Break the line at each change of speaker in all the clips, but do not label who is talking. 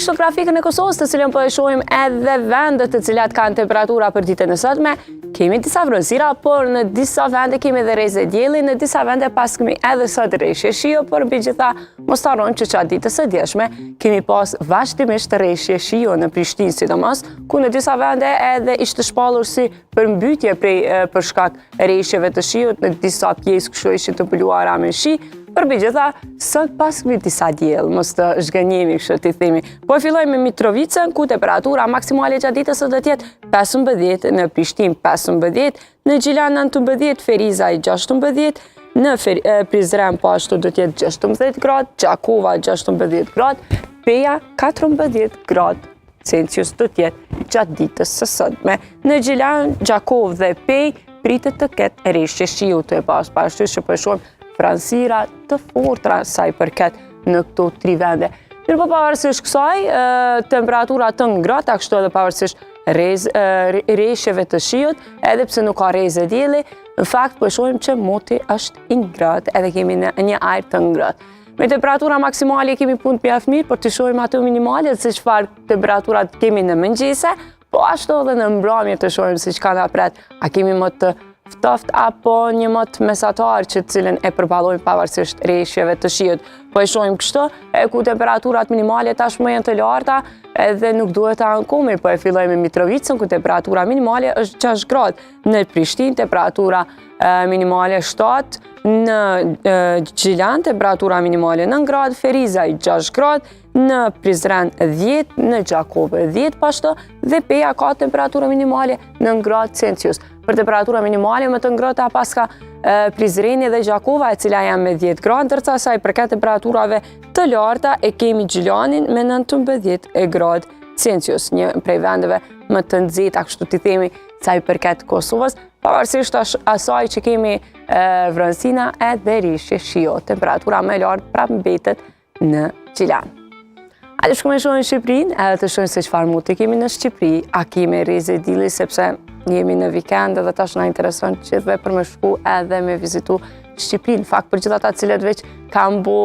kështu grafikën e Kosovës, të cilën po e shohim edhe vendet të cilat kanë temperatura për ditën e sotme. Kemi disa vërësira, por në disa vende kemi edhe rrezë dielli, në disa vende pas kemi edhe sot rreshje shio, por mbi gjitha mos harroni që gjatë ditës së djeshme kemi pas vazhdimisht rreshje shio në Prishtinë sidomos, ku në disa vende edhe ishte shpallur si përmbytje për shkak rreshjeve të shiut, në disa pjesë kështu ishin të pëluara me shi. Për gjitha, sot pas kemi disa diell, mos të zhgënjemi kështu t'i themi. Po fillojmë me Mitrovicën, ku temperatura maksimale gjatë ditës do të jetë 15, në Prishtinë 15, në Gjilan 19, Ferizaj 16, në Prizren po ashtu do të jetë 16 gradë, Gjakova 16 gradë, Peja 14 gradë Celsius do të jetë gjatë ditës së sotme. Në Gjilan, Gjakovë dhe Pejë pritet të ketë rreshje shiu të parasysh që po shohim vranësira të forta sa i përket në këto 3 vende. Mirë po pavarësisht kësaj, temperatura të ngrata, kështu edhe pavarësisht rreshjeve të shiut, edhe pse nuk ka rrezë dielli, në fakt po shohim që moti është i ngratë, edhe kemi një ajër të ngratë. Me temperatura maksimale kemi punë mjaft mirë, por të shohim ato minimale se çfarë temperaturat kemi në mëngjese, po ashtu edhe në mbrëmje të shohim se çka na pret. A kemi më të ftoft apo një më të mesatar që cilën e përballojmë pavarësisht rreshjeve të shiut. Po e shohim kështu, ku temperaturat minimale tashmë janë të larta, edhe nuk duhet ta ankohemi, po e fillojmë me Mitrovicën, ku temperatura minimale është 6 gradë. Në Prishtinë temperatura minimale 7, në Gjilan temperatura minimale 9 gradë, Ferizaj 6 gradë, në Prizren 10, në Gjakovë 10 pashtu, dhe Peja ka temperatura minimale 9 gradë Celsius. Për temperatura minimale më të ngrota paska Prizreni dhe Gjakova, e cila janë me 10 gradë, ndërsa sa i përket temperaturave të larta e kemi Gjilanin me 19 gradë Celsius, një prej vendeve më të nxehta, kështu t'i themi, sa i përket Kosovës, pavarësisht asaj që kemi vranësina edhe rreshje shio. Temperatura më e lartë prapë mbetet në Gjilan. Hajde shkojmë shohim Shqipërinë, edhe të shohim se çfarë moti kemi në Shqipëri, a kemi rrezë dielli sepse jemi në vikend dhe tash na intereson gjithve për me shku edhe me vizitu Shqipërinë. Në fakt për gjithë ata cilët veç kanë bu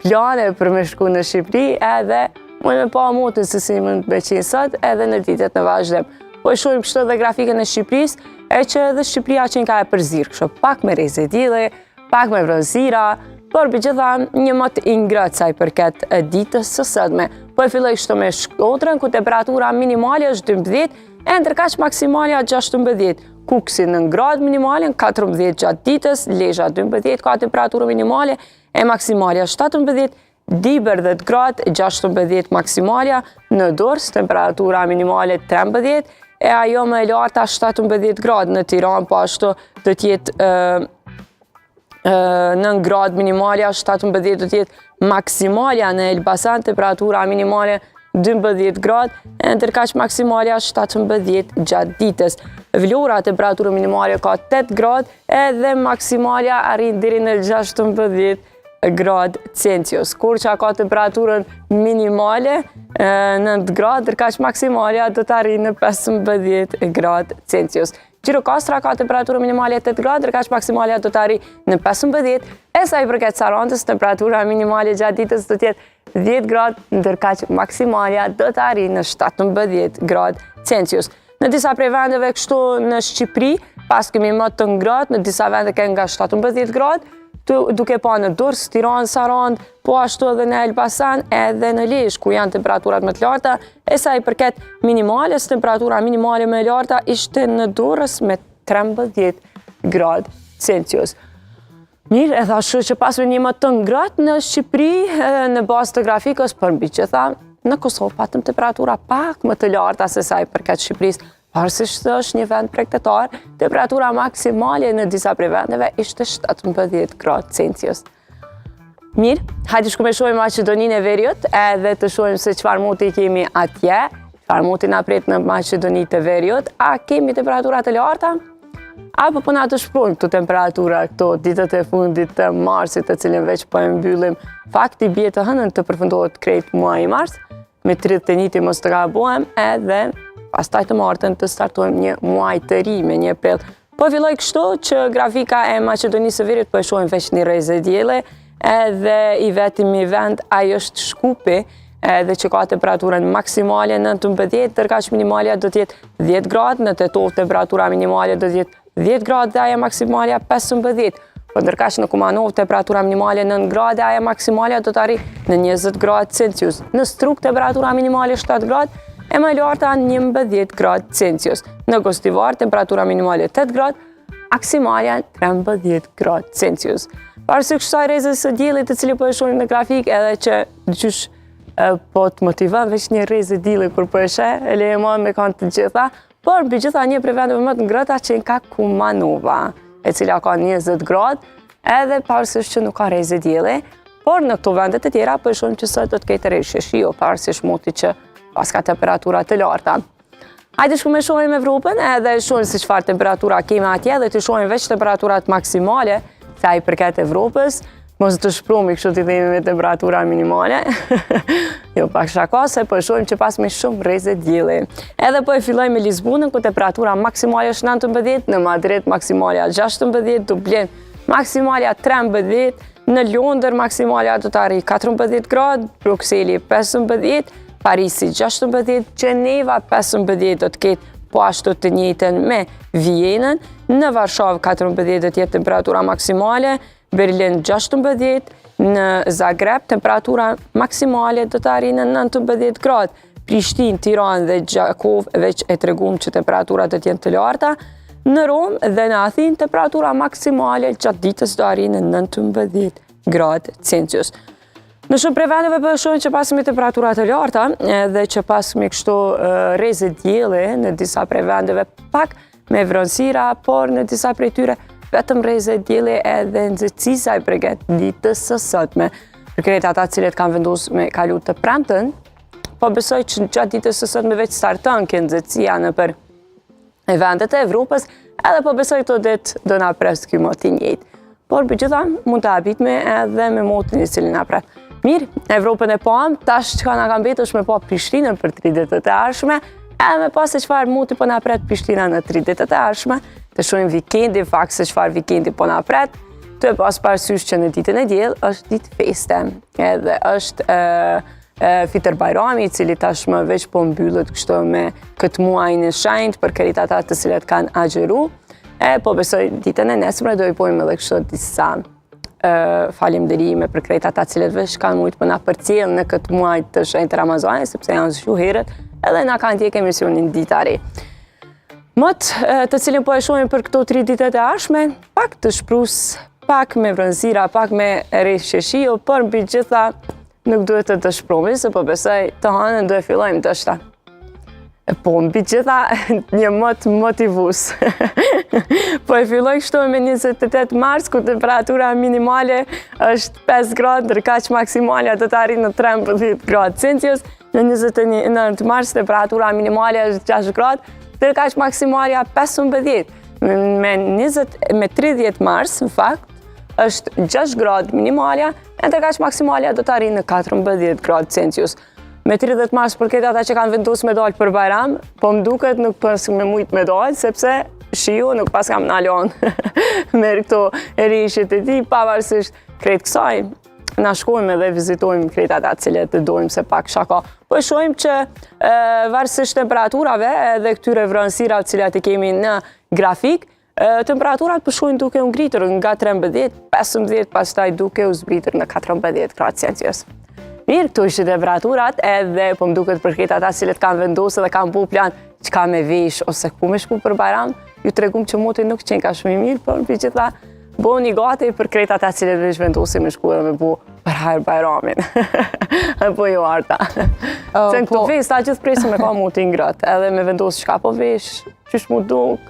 plane për me shku në Shqipëri, edhe mund me pa motin se si mund me qenë sot edhe në ditët në vazhdim. Po e shohim kështu edhe grafikën e Shqipërisë, e që edhe Shqipëria qenë ka e përzirë, kështu pak me rrezë dielli, pak me vranësira, por për gjitha një më të ngratë sa i përket ditës së sotme. Po e filloj kështu me Shkodrën, ku temperatura minimale është 12, e ndërkaq maksimalja 16, Kuksi në gradë minimale, 14 gjatë ditës, Lezhë 12 ka temperaturë minimale, e maksimalja 17, Diber 10 gradë, 16 maksimalja, në Durrës temperatura minimale 13, e ajo më e larta 17 gradë, në Tiranë po ashtu do të jetë 9 gradë minimalja, 17 do të jetë maksimalja, në Elbasan temperatura minimale 12 gradë, e ndërkaq maksimalja 17 gjatë ditës. Vlora temperatura minimale ka 8 gradë, edhe maksimalja arrin deri në 16 gradë Celsius. Korça ka temperaturën minimale 9 gradë, ndërkaq maksimalja do të arrin në 15 gradë Celsius. Gjirokastra ka temperaturë minimale 8 gradë, ndërkaq maksimalja do të arrijë në 15, e sa i përket Sarandës, temperatura minimale gjatë ditës do të jetë 10 gradë, ndërkaq maksimalja do të arrijë në 17 gradë Celsius. Në disa prej vendeve kështu në Shqipëri, pas kemi më të ngratë, në disa vende ke nga 17 gradë, duke pa në Durrës, Tiranë, Sarandë, po ashtu edhe në Elbasan, edhe në Lezhë, ku janë temperaturat më të larta, e sa i përket minimales, temperatura minimale më e larta ishte në Durrës me 13 gradë Celsius. Mirë, e thashë që pas me një më të ngratë në Shqipëri, në bazë të grafikës, për mbi gjitha, në Kosovë patëm temperatura pak më të larta se sa i përket Shqipërisë. Pavarësisht është një vend pregëtar, temperatura maksimale në disa prej vendeve ishte 17 gradë Celsius. Mirë, hajde shkojmë shohim Maqedoninë e Veriut, edhe të shohim se çfarë moti kemi atje, çfarë moti na pret në Maqedoninë të Veriut, a kemi temperatura të larta? Apo po na të shprojmë këto temperatura, këto ditët e fundit të marsit, të cilën veç po e mbyllim. Fakti bie të hënën të përfundohet krejt muaji mars, me 31 mos të gabohem, edhe pastaj të martën të startojmë një muaj të ri me 1 prill. Po filloj kështu që grafika e Maqedonisë së Veriut po e shohim veç një rrezë dielli, edhe i vetmi vend ai është Shkupi, edhe që ka temperaturën maksimale 19, ndërkaq minimalja do të jetë 10 gradë, në Tetov temperatura minimale do të jetë 10 gradë dhe ajo maksimalja 15. Po ndërkaq në Kumanov temperatura minimale 9 gradë, ajo maksimalja do të arrijë në 20 gradë Celsius. Në Struk temperatura minimale 7 gradë, e më larta 11 gradë Celsius. Në Gostivar temperatura minimale 8 gradë, maksimalja 13 gradë Celsius. Pavarësisht kësaj rrezës së diellit të cilin po e shohim në grafik, edhe që gjysh po të motivon veç një rrezë dielli kur po e sheh, e lejmon me kanë të gjitha, por mbi gjitha një prej vendeve më të ngrohta që ka Kumanova, e cila ka 20 gradë, edhe pavarësisht që nuk ka rrezë dielli, por në këto vende të tjera po e shohim që sot do të ketë rrezë shiu, pavarësisht motit që pas ka temperatura të larta. Hajde shku me shohim Evropën, edhe shohim si çfarë temperatura kemi atje, dhe të shohim veç temperaturat maksimale, sa i përket Evropës, mos të shprumi kështu t'i themi me temperatura minimale. Jo, pak shaka, se po e shohim që pas me shumë rrezë dielli. Edhe po e filloj me Lisbonën, ku temperatura maksimale është 19, në Madrid maksimalja 16, Dublin maksimalja 13, në Londër maksimalja do të arrijë 14 gradë, Brukseli 15, Parisi 16, Gjeneva 15 do të ketë po ashtu të njëjtën me Vienën, në Varshavë 14 do të jetë temperatura maksimale, Berlin 16, në Zagreb temperatura maksimale do të arrijë në 19 gradë, Prishtinë, Tiranë dhe Gjakov veç e tregum që temperaturat do të jenë të larta, në Romë dhe në Athinë temperatura maksimale gjatë ditës do arrijë në 19 gradë Celsius. Në shumë prej vendeve po shohim që pas me temperatura të larta dhe që pas me kështu rrezë dielli në disa prej vendeve pak me vronësira, por në disa prej tyre vetëm rrezë dielli edhe nxehtësia sa i përket ditës së sotme. Për krejt ata cilët kanë vendosur me kalu të premten, po besoj që gjatë ditës së sotme veç starton kjo nxehtësia nëpër vendet e Evropës, edhe po besoj këto ditë do na pres ky mot i njëjtë. Por megjitha mund të habitme edhe me motin i cili na pret. Mirë, Evropën e pam, tash që ka nga kam betë është me pa Prishtinën për 3 ditët e ardhshme, edhe me pas se çfarë moti po na pret Prishtina në 3 ditët e ardhshme, të shohim vikendi, fakt se çfarë vikendi po na pret, të e pas parasysh që në ditën e diell është ditë feste, edhe është Fitër Bajrami, i cili tashmë veç po mbyllet kështu me këtë muajin e shenjtë për kërit ata të cilët kanë agjëru, po besoj ditën e nesërme do i pojmë edhe kështu disa falemnderime për krejt ata cilët veç kanë mujtë për na përcjell në këtë muaj të shenjtë Ramazani, sepse janë zgju herët edhe na kanë ndjek emisionin ditari. Mot të cilin po e shohim për këto 3 ditët e ardhshme, pak të shprus, pak me vronësira, pak me rrezë shiu, por mbi gjitha nuk duhet të dëshpërojmë, se po besoj të hënën do e fillojmë dështa. Po mbi gjitha një mot motivus. Po e filloj kështu me 28 mars, ku temperatura minimale është 5 gradë, ndërkaq maksimalja do të arrijë në 13 gradë Celsius. Në 29 mars temperatura minimale është 6 gradë, ndërkaq maksimalja 15. Me 30 mars, në fakt, është 6 gradë minimalja, ndërkaq maksimalja do të arrijë në 14 gradë Celsius. Me 30 mars për këtë ata që kanë vendosur me dalë për Bajram, po më duket nuk pas me mujt me dalë, sepse shiu nuk pas kam na lënë me këto rishit e tij, pavarësisht krejt kësaj. Na shkojmë edhe vizitojmë krejt ata cilët të dojmë se pak shaka. Po e shohim që varësisht temperaturave edhe këtyre vronësirave të cilat i kemi në grafik, temperaturat po shkojnë duke u ngritur nga 13, 15, pastaj duke u zbritur në 14 gradë Celsius. Mirë, këtu ishte temperaturat, edhe po më duket për këtë ata cilët kanë vendosur dhe kanë bu plan që ka me vesh ose ku me shku për Bajram, ju tregum që moti nuk qenë ka shumë i mirë, por mbi gjitha bëni gati për këtë ata cilët vesh vendosin me shku dhe me bu për hajër Bajramin. Po jo arta. Se në këto vesh, ta gjithë presim me ka moti ngrët, edhe me vendosë çka po vesh, qysh mu duk,